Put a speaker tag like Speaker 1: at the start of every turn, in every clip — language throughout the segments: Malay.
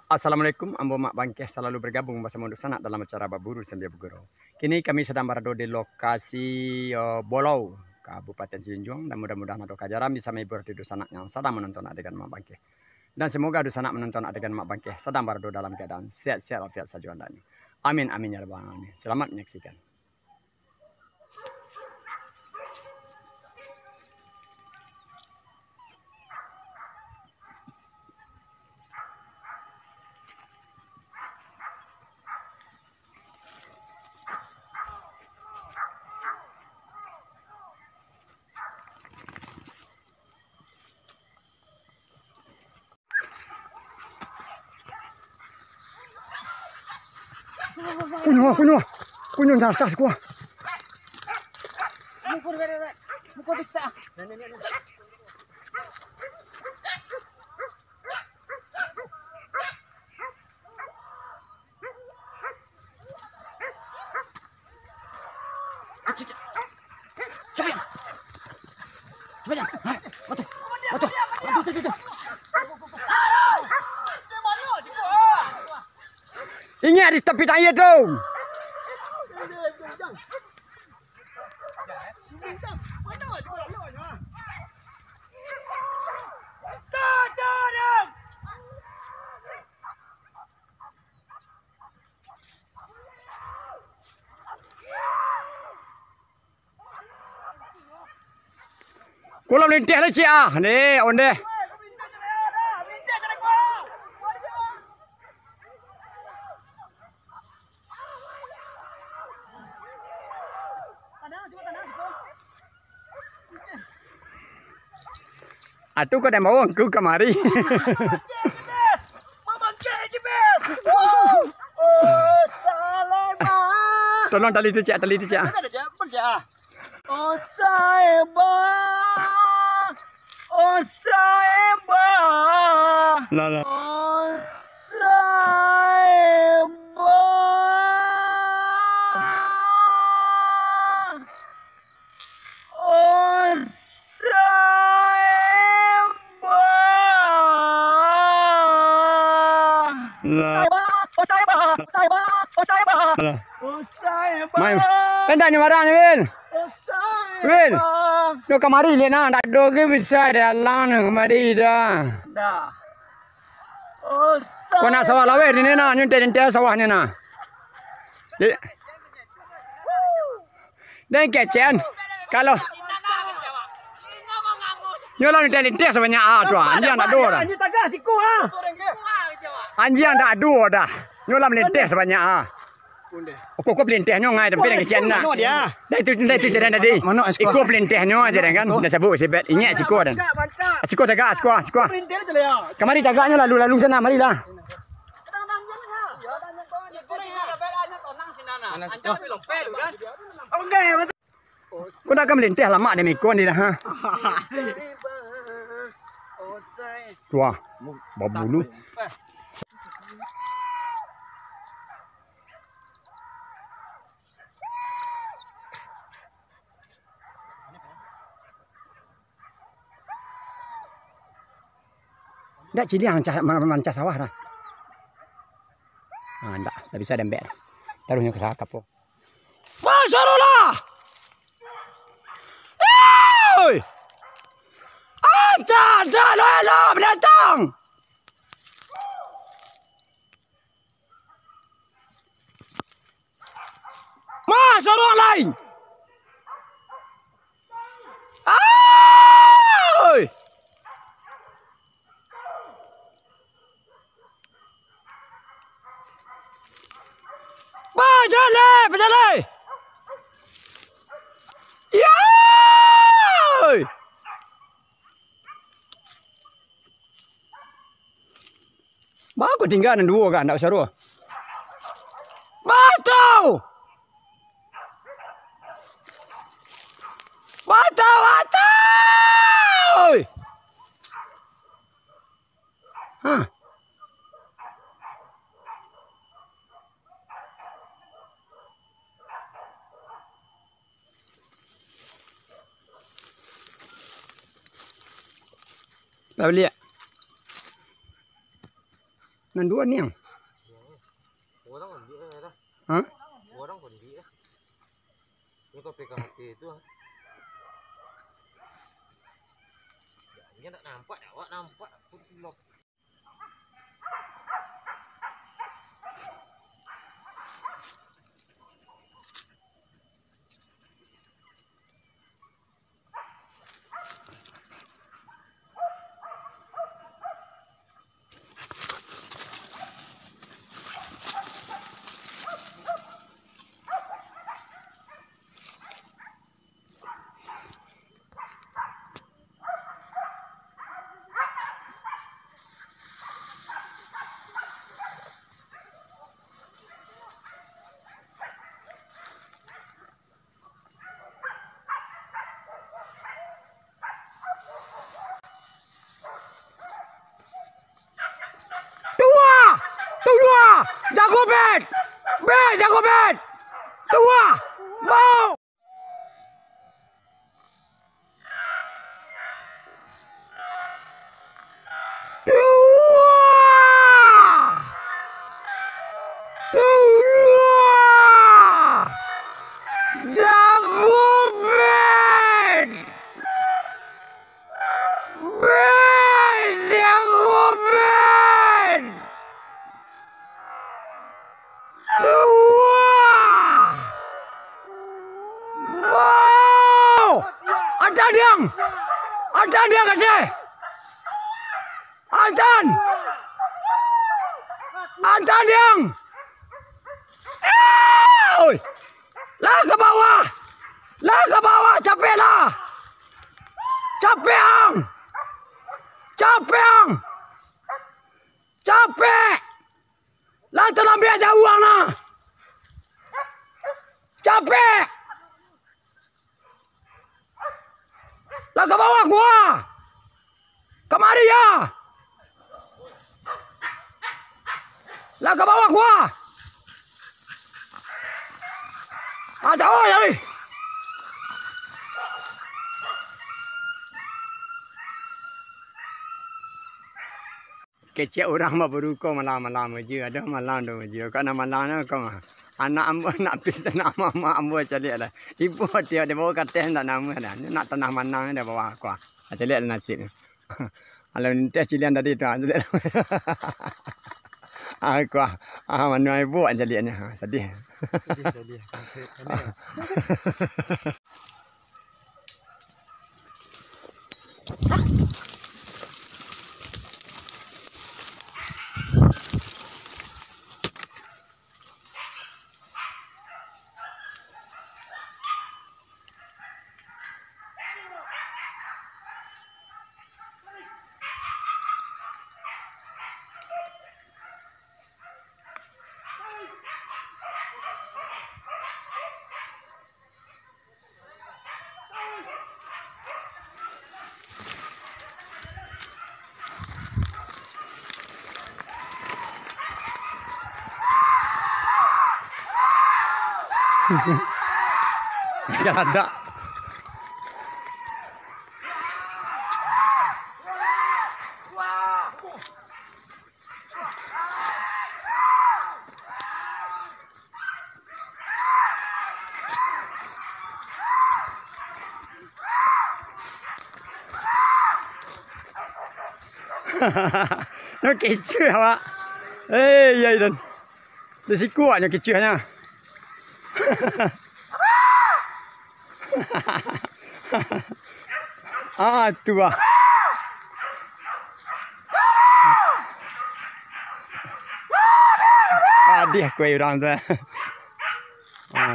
Speaker 1: Assalamualaikum, ambo mak bangkeh selalu bergabung bersama sanak dalam acara Baburu Sambil Bergurau. Kini kami sedang berada di lokasi Bolau, Kabupaten Sijunjung, dan mudah-mudahan ada kajaran bisa menghibur di sanak yang sedang menonton adegan mak bangkeh. Dan semoga sanak menonton adegan mak bangkeh sedang berada dalam keadaan sehat-sehat walafiat saja andani. Amin amin ya rabbal alamin. Selamat menyaksikan. Kunyah dasar gua.
Speaker 2: Mukul tista.
Speaker 1: Ingat di tepi air tu. Kau lintih lah cik ah, ni onde. Atu kau dah bawa aku kemari. Tolong tali tu cik, tali tu cik.
Speaker 2: Oh saeba, oh saeba,
Speaker 1: Lah.
Speaker 2: oh saeba, oh saeba,
Speaker 1: Lah.
Speaker 2: oh saeba, oh saeba, oh saeba,
Speaker 1: Lah.
Speaker 2: oh saeba.
Speaker 1: Main. Tanda ni marahnya Win. Win.
Speaker 2: Oh,
Speaker 1: Lo kemari lihat nak do ke bisa dalam kemari dah.
Speaker 2: dah. Oh,
Speaker 1: Kau nak sawah lawe ni nak nyuntai sawahnya nak. Dan kecen kalau nyolah nyuntai sebanyak tu anjing nak do dah.
Speaker 2: Anjing tagah siku ah.
Speaker 1: Anjing tak do dah. Nyolah melinteh sebanyak Kau pelintehnya ngai tapi dengan kecen nak. Dah itu jalan tadi. Ikut pelintehnya aja kan. Dah sebut sebet ingat siku dan. Siku tagak, siku. Kemari tagaknya lalu sana marilah. Kau dah melinteh lama demi kau ni dah ha. Tua, babulu. Dak cili yang mancah sawah dah. Dak bisa dembek. Taruhnya ke kapok. Masyaallah. Oi! Ada mendatang. Mas orang lain. Oi! Berjalan. Ya! Bagus tinggalan dua kan, tak usah dua. Batau! Hah? Dah beli ya? Nan dua ni yang.
Speaker 3: Orang kan dia dah.
Speaker 1: Hah?
Speaker 3: Orang kan dia. Ni kau pegang hati itu. Dia tak nampak, awak nampak pun lock.
Speaker 1: Jago bet. Bet, jago bet. Tua. Mau. Ada dia kata. Antan yang. Oi. Lah ke bawah. Lah ke bawah, capek lah. Capek ang. Capek ang. Capek. Lah terlambat jauh ang nah. Capek. Lah ke bawah gua. Kemari ya. Lah ke bawah gua. Ada oh ya. Kecil orang mah beruko malam-malam aja. Ada malam tu aja. Karena malam tu kau anak ambo nak pisah nama mak ambo calik lah. Ibu dia bawa katen tak nama dah. Nak tanah manang dia bawa aku. Calik nasi. Kalau nanti cilian tadi tu calik. Aku mana ibu caliknya. Sedih. Sedih. Tidak ada. Nó kecil awak. Ya dan. Di sikuatnya kecilnya. Tua. Dia kue orang tu.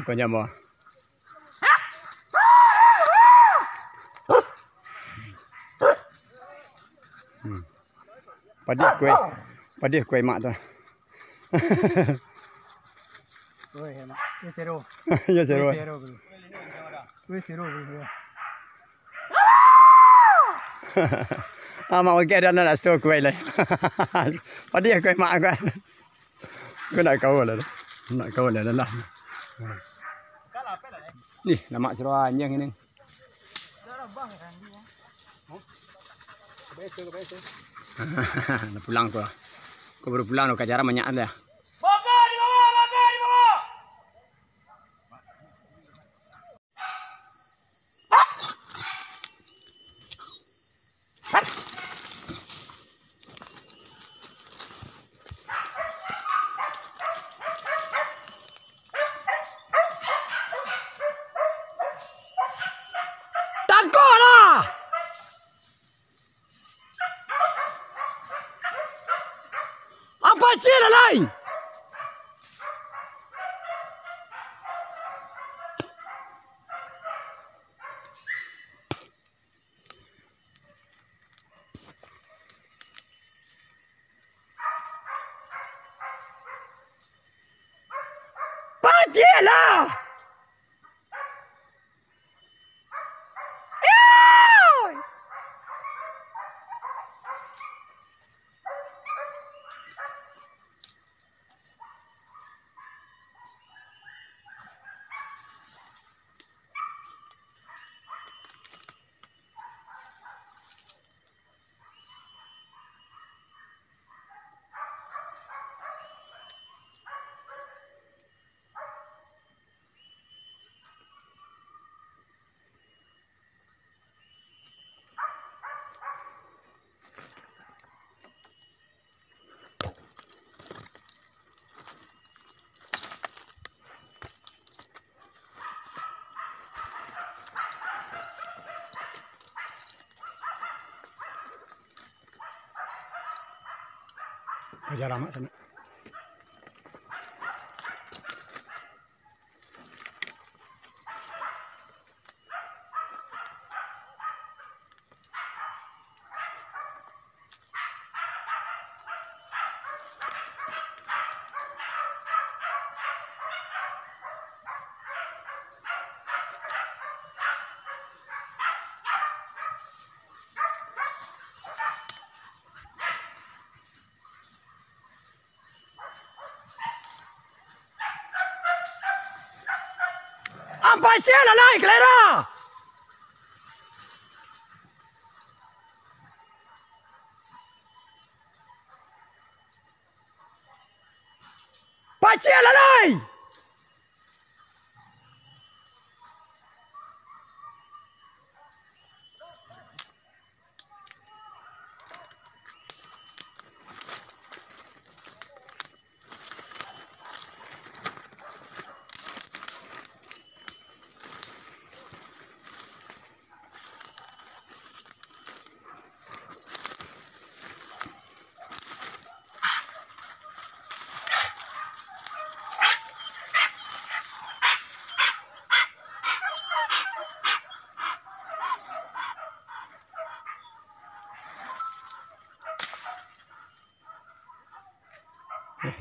Speaker 1: Kau jamu. Padih kue mak tu.
Speaker 2: Oi, mak. Ya seru.
Speaker 1: Ya seru.
Speaker 2: Oi, seru.
Speaker 1: Mak okey dah nak store kue lah. Padih kue mak aku. Aku nak kau lah. Nak kau lah lah. Ni nama seru anjing ini. Nak pulang tu. Kau baru pulang, kau cara banyak ada.
Speaker 3: Bangga di bawah, bangga di bawah.
Speaker 1: Tangkap lah! Apa sih lain? Pacilah! Ajar lama sana. Apa cela naik kelera? Pacela naik.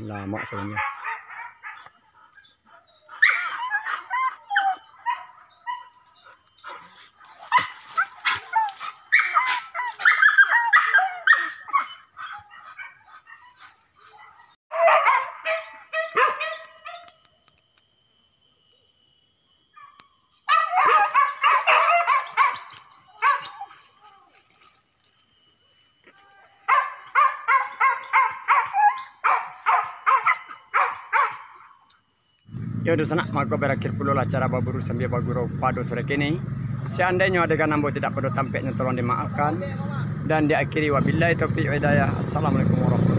Speaker 1: Lama soalnya. Ya udah sana, maka berakhir pula acara baburu sambil bagurau padu sore kini. Seandainya adegan ambo tidak perlu tampaknya tolong dimaafkan dan diakhiri wabillahi taufiq hidayah. Assalamualaikum warahmatullahi wabarakatuh.